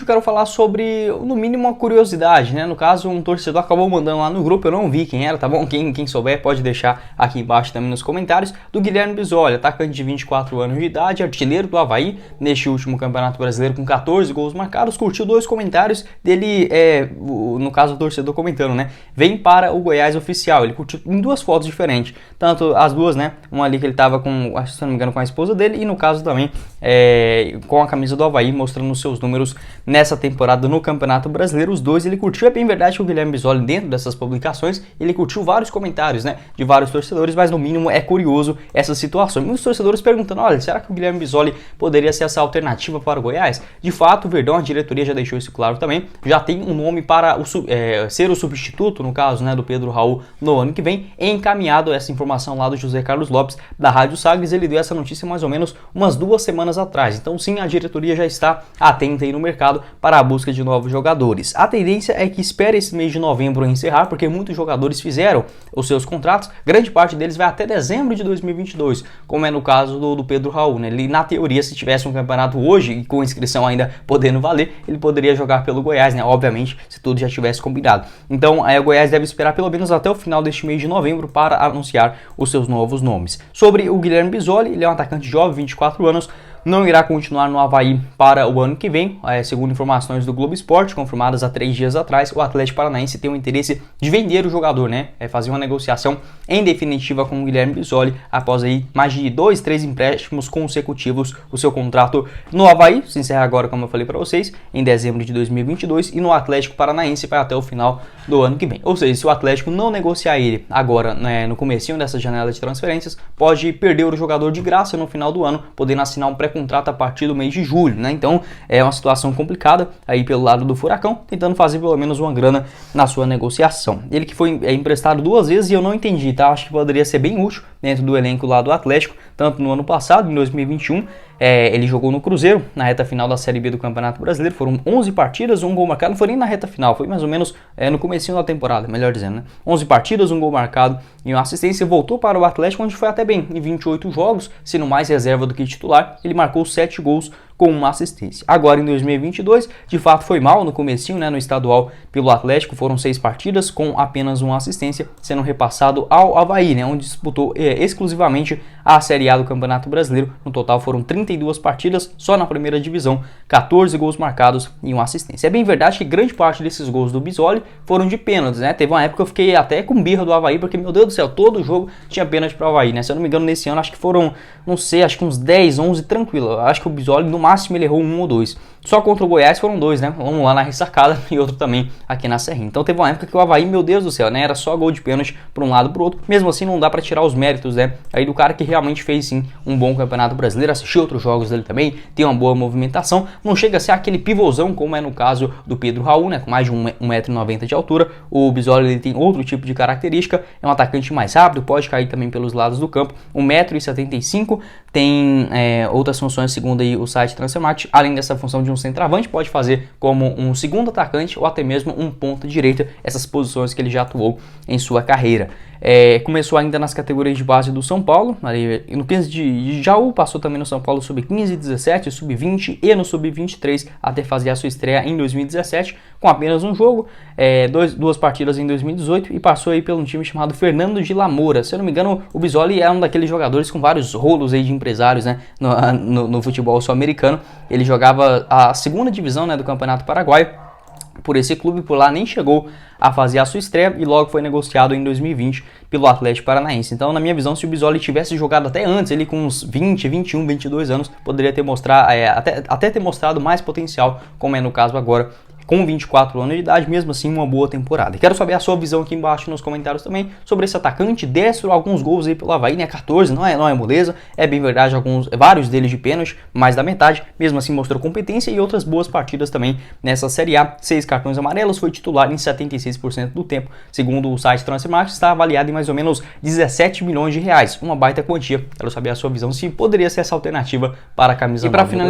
quero falar sobre, no mínimo, uma curiosidade, né? No caso, um torcedor acabou mandando lá no grupo, eu não vi quem era, tá bom? Quem souber pode deixar aqui embaixo também nos comentários, do Guilherme Bisoli, atacante de 24 anos de idade, artilheiro do Avaí, neste último Campeonato Brasileiro com 14 gols marcados, curtiu 2 comentários dele, no caso o torcedor comentando, né? Vem para o Goiás oficial, ele curtiu em 2 fotos diferentes, tanto as duas, né? Uma ali que ele tava com, se não me engano, com a esposa dele, e no caso também com a camisa do Avaí, mostrando os seus números nessa temporada no Campeonato Brasileiro. Os dois ele curtiu. É bem verdade que o Guilherme Bisoli, dentro dessas publicações, ele curtiu vários comentários, né, de vários torcedores, mas no mínimo é curioso essa situação. Muitos torcedores perguntando, olha, será que o Guilherme Bisoli poderia ser essa alternativa para o Goiás? De fato, o Verdão, a diretoria já deixou isso claro também, já tem um nome para ser o substituto, no caso, né, do Pedro Raul no ano que vem, encaminhado essa informação lá do José Carlos Lopes, da Rádio Sagres. Ele deu essa notícia mais ou menos umas 2 semanas atrás. Então sim, a diretoria já está atenta aí no mercado para a busca de novos jogadores. A tendência é que espere esse mês de novembro encerrar, porque muitos jogadores fizeram os seus contratos, grande parte deles vai até dezembro de 2022, como é no caso do Pedro Raul, né? Ele, na teoria, se tivesse um campeonato hoje e com inscrição ainda podendo valer, ele poderia jogar pelo Goiás, né? Obviamente, se tudo já tivesse combinado. Então, o Goiás deve esperar pelo menos até o final deste mês de novembro para anunciar os seus novos nomes. Sobre o Guilherme Bisoli, ele é um atacante jovem, 24 anos, não irá continuar no Avaí para o ano que vem, segundo informações do Globo Esporte, confirmadas há 3 dias atrás. O Atlético Paranaense tem o interesse de vender o jogador, né? Fazer uma negociação em definitiva com o Guilherme Bisoli, após aí mais de 2, 3 empréstimos consecutivos. O seu contrato no Avaí se encerra agora, como eu falei para vocês, em dezembro de 2022, e no Atlético Paranaense vai até o final do ano que vem. Ou seja, se o Atlético não negociar ele agora, né, no comecinho dessa janela de transferências, pode perder o jogador de graça no final do ano, podendo assinar um pré-contrato a partir do mês de julho, né? Então é uma situação complicada aí pelo lado do Furacão, tentando fazer pelo menos uma grana na sua negociação. Ele que foi emprestado 2 vezes e eu não entendi, tá? Acho que poderia ser bem útil dentro do elenco lá do Atlético, tanto no ano passado, em 2021, ele jogou no Cruzeiro, na reta final da Série B do Campeonato Brasileiro. Foram 11 partidas, 1 gol marcado, não foi nem na reta final, foi mais ou menos no comecinho da temporada, melhor dizendo, né? 11 partidas, 1 gol marcado e uma assistência. Voltou para o Atlético, onde foi até bem, em 28 jogos, sendo mais reserva do que titular. Ele marcou 7 gols com uma assistência. Agora em 2022, de fato foi mal no comecinho, né, no estadual pelo Atlético, foram 6 partidas com apenas uma assistência, sendo repassado ao Avaí, né, onde disputou exclusivamente a Série A do Campeonato Brasileiro. No total foram 32 partidas, só na primeira divisão, 14 gols marcados e uma assistência. É bem verdade que grande parte desses gols do Bisoli foram de pênaltis, né? Teve uma época que eu fiquei até com birra do Avaí, porque, meu Deus do céu, todo jogo tinha pênalti para o Avaí, né? Se eu não me engano, nesse ano, acho que foram, não sei, acho que uns 10, 11, tranquilo. Eu acho que o Bisoli, no máximo, ele errou 1 ou 2. Só contra o Goiás foram 2, né? Um lá na ressacada e outro também aqui na Serrinha. Então teve uma época que o Avaí, meu Deus do céu, né? Era só gol de pênalti para um lado e para o outro. Mesmo assim, não dá para tirar os méritos, né? Aí do cara que realmente fez, sim, um bom Campeonato Brasileiro. Assisti outros jogos dele também, tem uma boa movimentação. Não chega a ser aquele pivôzão, como é no caso do Pedro Raul, né? Com mais de 1,90 m de altura. O Bisoli, ele tem outro tipo de característica. É um atacante mais rápido, pode cair também pelos lados do campo. 1,75 m. Tem outras funções, segundo aí o site Transfermarkt. Além dessa função de um centroavante, pode fazer como um segundo atacante ou até mesmo um ponta direita, essas posições que ele já atuou em sua carreira. Começou ainda nas categorias de base do São Paulo, ali no 15 de Jaú, passou também no São Paulo sub-15, 17, sub-20 e no sub-23, até fazer a sua estreia em 2017, com apenas um jogo, 2 partidas em 2018, e passou aí pelo time chamado Fernando de Lamoura. Se eu não me engano, o Bisoli é um daqueles jogadores com vários rolos aí de empresários, né, no futebol sul-americano. Ele jogava a segunda divisão, né, do Campeonato Paraguaio por esse clube, por lá nem chegou a fazer a sua estreia e logo foi negociado em 2020 pelo Atlético Paranaense. Então, na minha visão, se o Bisoli tivesse jogado até antes, ele com uns 20, 21, 22 anos, poderia ter mostrado, até ter mostrado mais potencial, como é no caso agora, com 24 anos de idade, mesmo assim uma boa temporada. E quero saber a sua visão aqui embaixo nos comentários também sobre esse atacante destro, alguns gols aí pelo Avaí, né? 14, não é moleza, é bem verdade, vários deles de pênalti, mais da metade, mesmo assim mostrou competência e outras boas partidas também nessa Série A. 6 cartões amarelos, foi titular em 76% do tempo, segundo o site Transfermarkt, está avaliado em mais ou menos 17 milhões de reais, uma baita quantia. Quero saber a sua visão, se poderia ser essa alternativa para a camisa. E para finalizar,